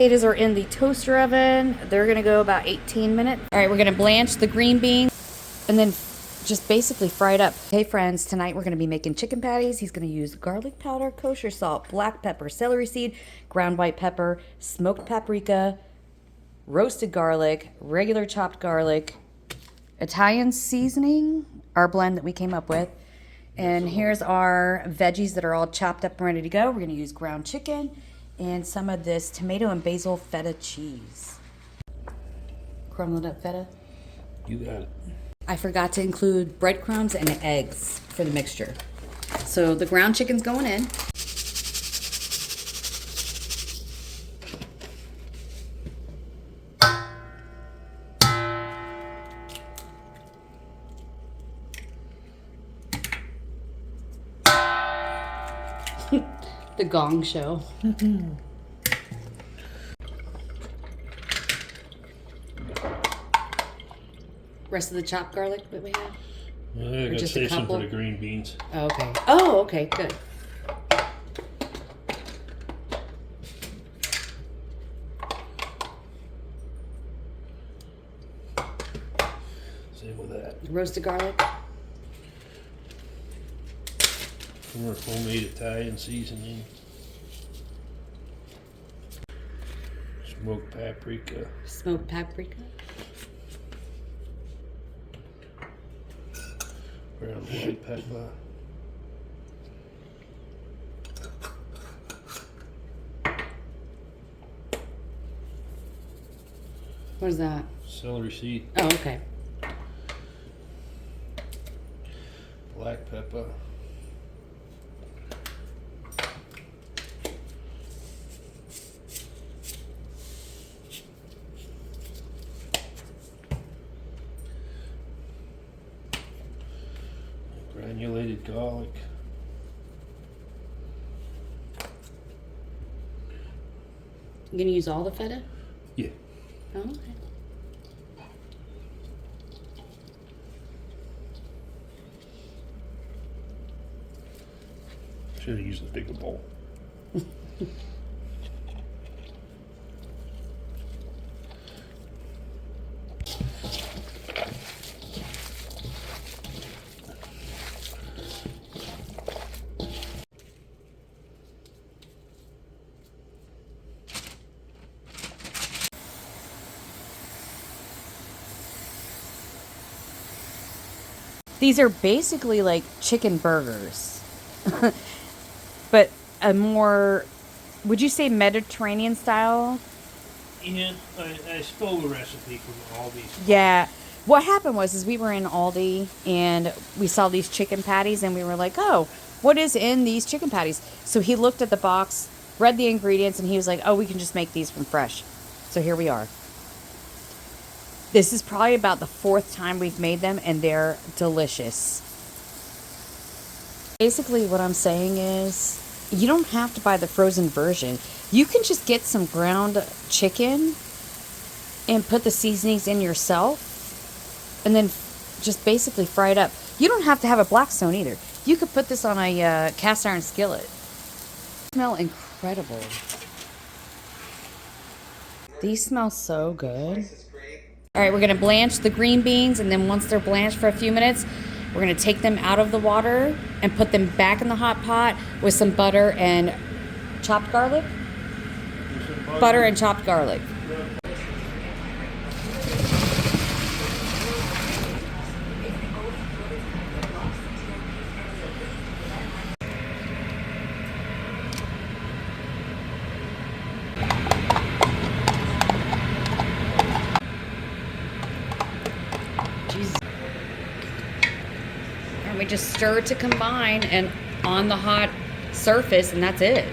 Potatoes are in the toaster oven. They're gonna go about 18 minutes. All right, we're gonna blanch the green beans and then just basically fry it up. Hey friends, tonight we're gonna be making chicken patties. He's gonna use garlic powder, kosher salt, black pepper, celery seed, ground white pepper, smoked paprika, roasted garlic, regular chopped garlic, Italian seasoning, our blend that we came up with. And here's our veggies that are all chopped up and ready to go. We're gonna use ground chicken and some of this tomato and basil feta cheese. Crumbled up feta. You got it. I forgot to include breadcrumbs and eggs for the mixture. So the ground chicken's going in. The gong show. Rest of the chopped garlic that we have? I gotta save some for the green beans. Oh, okay. Oh, okay, good. Same with that. Roasted garlic. More homemade Italian seasoning. Smoked paprika. Smoked paprika. Ground white pepper. What is that? Celery seed. Oh, okay. Black pepper. Granulated garlic. You gonna use all the feta? Yeah. Oh, okay. Should have used a bigger bowl. These are basically like chicken burgers, but a more, would you say Mediterranean style? Yeah, I stole the recipe from Aldi's. Yeah. What happened was we were in Aldi and we saw these chicken patties and we were like, oh, what is in these chicken patties? So he looked at the box, read the ingredients, and he was like, oh, we can just make these from fresh. So here we are. This is probably about the 4th time we've made them, and they're delicious. Basically, what I'm saying is, you don't have to buy the frozen version. You can just get some ground chicken and put the seasonings in yourself, and then just basically fry it up. You don't have to have a Blackstone either. You could put this on a cast iron skillet. They smell incredible. These smell so good. All right, we're gonna blanch the green beans, and then once they're blanched for a few minutes, we're gonna take them out of the water and put them back in the hot pot with some butter and chopped garlic. Butter and chopped garlic. And we just stir it to combine and on the hot surface, and that's it.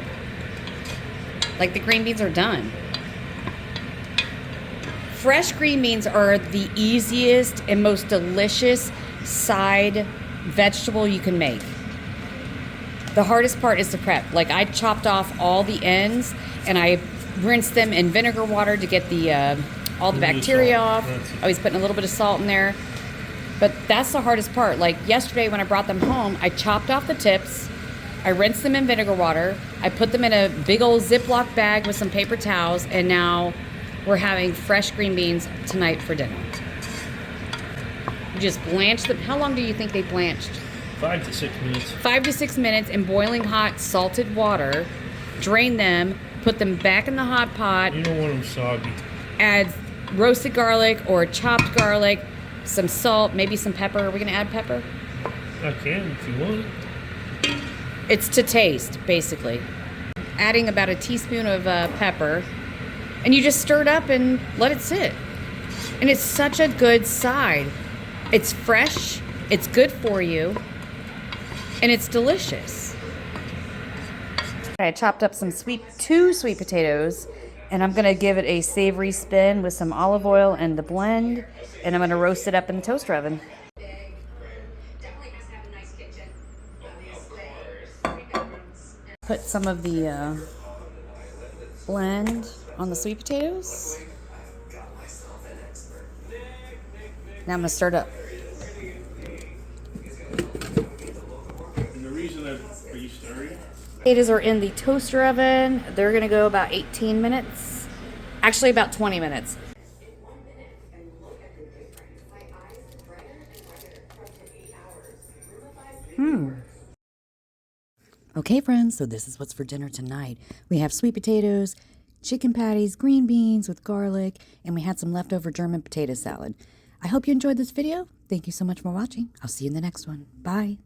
Like, the green beans are done. Fresh green beans are the easiest and most delicious side vegetable you can make. The hardest part is the prep. Like, I chopped off all the ends and I rinsed them in vinegar water to get the all the bacteria off. I was putting a little bit of salt in there. But that's the hardest part. Like, yesterday when I brought them home, I chopped off the tips I rinsed them in vinegar water. I put them in a big old Ziploc bag with some paper towels, and now we're having fresh green beans tonight for dinner. You just blanch them. How long do you think they blanched? 5 to 6 minutes. 5 to 6 minutes in boiling hot salted water. Drain them, put them back in the hot pot. You don't want them soggy. Add roasted garlic or chopped garlic, some salt, maybe some pepper. Are we going to add pepper? I can if you want. It's to taste, basically. Adding about a teaspoon of pepper, and you just stir it up and let it sit. And it's such a good side. It's fresh, it's good for you, and it's delicious. I chopped up two sweet potatoes, and I'm gonna give it a savory spin with some olive oil and the blend, and I'm gonna roast it up in the toaster oven. Put some of the blend on the sweet potatoes. Now I'm gonna stir it up. And the reason that are you stirring? Potatoes are in the toaster oven. They're gonna go about 18 minutes. Actually, about 20 minutes. Okay, friends, so this is what's for dinner tonight. We have sweet potatoes, chicken patties, green beans with garlic, and we had some leftover German potato salad. I hope you enjoyed this video. Thank you so much for watching. I'll see you in the next one. Bye.